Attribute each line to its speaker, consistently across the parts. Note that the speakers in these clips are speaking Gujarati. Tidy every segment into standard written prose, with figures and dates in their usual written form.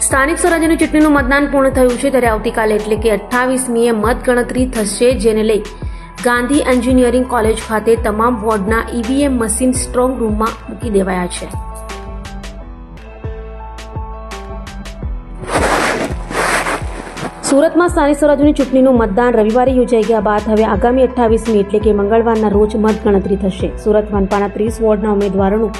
Speaker 1: સ્થાનિક સ્વરાજ્યની ચૂંટણીનું મતદાન પૂર્ણ થયું છે, ત્યારે આવતીકાલે એટલે કે 28મીએ મતગણતરી થશે, જેને લઈ ગાંધી એન્જિનિયરિંગ કોલેજ ખાતે તમામ વોર્ડના ઈવીએમ મશીન સ્ટ્રોંગ રૂમમાં મૂકી દેવાયા છે. સુરતમાં સ્થાનિક સ્વરાજ્યની ચૂંટણીનું મતદાન રવિવારે યોજાઈ ગયા બાદ હવે આગામી 28મી એટલે કે મંગળવારના રોજ મતગણતરી થશે. સુરત મનપાના 30 વોર્ડના ઉમેદવારોનું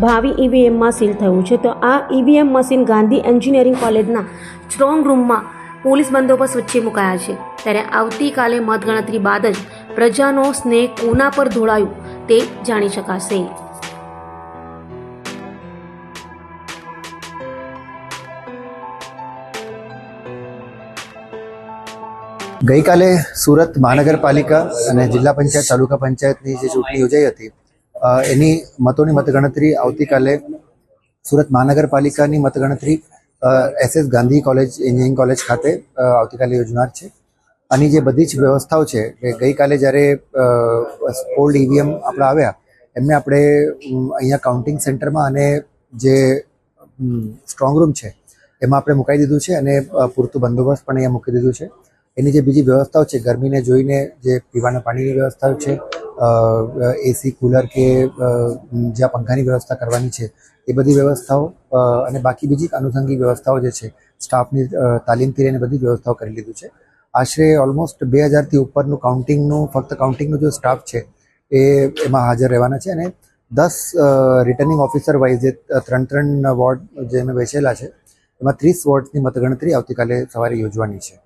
Speaker 1: ભાવિ ઈવીએમમાં સીલ થયું છે, તો આ ઈવીએમ મશીન ગાંધી એન્જિનિયરિંગ કોલેજના સ્ટ્રોંગ રૂમમાં પોલીસ બંદોબસ્ત વચ્ચે મુકાયા છે. ત્યારે આવતીકાલે મતગણતરી બાદ જ પ્રજાનો સ્નેહ કોના પર ઢોળાયું તે જાણી શકાશે.
Speaker 2: ગઈકાલે સુરત મહાનગરપાલિકા અને જિલ્લા પંચાયત તાલુકા પંચાયતની જે ચૂંટણી યોજાઈ હતી એની મતોની મતગણતરી આવતીકાલે સુરત મહાનગરપાલિકાની મતગણતરી SS Gandhi college engineering college ખાતે આવતીકાલે યોજનાર છે. આની જે બધી જ વ્યવસ્થાઓ છે કે ગઈકાલે જ્યારે ઓલ્ડ ઈવીએમ આપણે આવ્યા એમને આપણે અહીંયા કાઉન્ટિંગ સેન્ટરમાં અને જે સ્ટ્રોંગ રૂમ છે એમાં આપણે મુકાઈ દીધું છે અને પૂરતું બંદોબસ્ત પણ અહીંયા મૂકી દીધું છે. એની જે બીજી વ્યવસ્થાઓ છે ગરમીને જોઈને જે પીવાના પાણીની વ્યવસ્થાઓ છે, એસી કુલર કે જ્યાં પંખાની વ્યવસ્થા કરવાની છે એ બધી વ્યવસ્થાઓ અને બાકી બીજી આનુષંગિક વ્યવસ્થાઓ જે છે સ્ટાફની તાલીમથી લઈને બધી વ્યવસ્થાઓ કરી લીધું છે. આશરે ઓલમોસ્ટ 2000થી ઉપરનું ફક્ત કાઉન્ટિંગનો જે સ્ટાફ છે એમાં હાજર રહેવાના છે અને 10 રિટર્નિંગ ઓફિસર વાઇઝ જે 3 વોર્ડ જે અમે વેચેલા છે એમાં 30 વોર્ડની મતગણતરી આવતીકાલે સવારે યોજવાની છે.